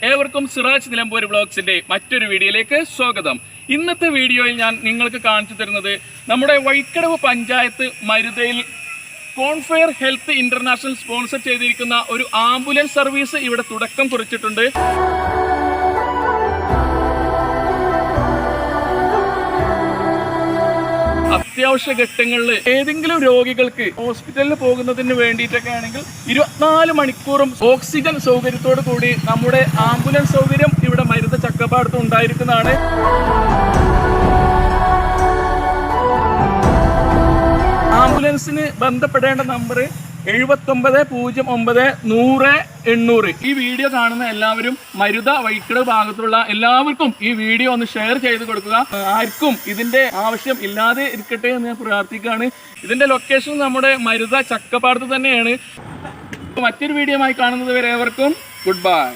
ഏവർക്കും സിറാജ് നിലമ്പൂർ വ്ളോഗ്സിന്റെ മറ്റൊരു വീഡിയോയിലേക്ക് സ്വാഗതം. ഇന്നത്തെ വീഡിയോയിൽ ഞാൻ നിങ്ങൾക്ക് കാണിച്ചു തരുന്നത് നമ്മുടെ വൈക്കടവ് പഞ്ചായത്ത് മരുതയിൽ കോൺഫെയർ ഹെൽത്ത് ഇന്റർനാഷണൽ സ്പോൺസർ ചെയ്തിരിക്കുന്ന ഒരു ആംബുലൻസ് സർവീസ് ഇവിടെ തുടക്കം കുറിച്ചിട്ടുണ്ട്. അത്യാവശ്യ ഘട്ടങ്ങളിൽ ഏതെങ്കിലും രോഗികൾക്ക് ഹോസ്പിറ്റലിൽ പോകുന്നതിന് വേണ്ടിയിട്ടൊക്കെ ആണെങ്കിൽ 24 മണിക്കൂറും ഓക്സിജൻ സൗകര്യത്തോടു കൂടി നമ്മുടെ ആംബുലൻസ് സൗകര്യം ഇവിടെ മരുത ചക്കപ്പാടത്ത് ഉണ്ടായിരിക്കുന്നതാണ്. ആംബുലൻസിന് ബന്ധപ്പെടേണ്ട നമ്പർ 7909 ഈ വീഡിയോ കാണുന്ന എല്ലാവരും മരുത വൈക്കടവ് ഭാഗത്തുള്ള എല്ലാവർക്കും ഈ വീഡിയോ ഒന്ന് ഷെയർ ചെയ്ത് കൊടുക്കുക. ആർക്കും ഇതിന്റെ ആവശ്യം ഇല്ലാതെ ഇരിക്കട്ടെ എന്ന് ഞാൻ പ്രാർത്ഥിക്കുകയാണ്. ഇതിന്റെ ലൊക്കേഷൻ നമ്മുടെ മരുത ചക്കപ്പാടത്ത് തന്നെയാണ്. മറ്റൊരു വീഡിയോ ആയി കാണുന്നത് വരെ ഏവർക്കും ഗുഡ് ബൈ.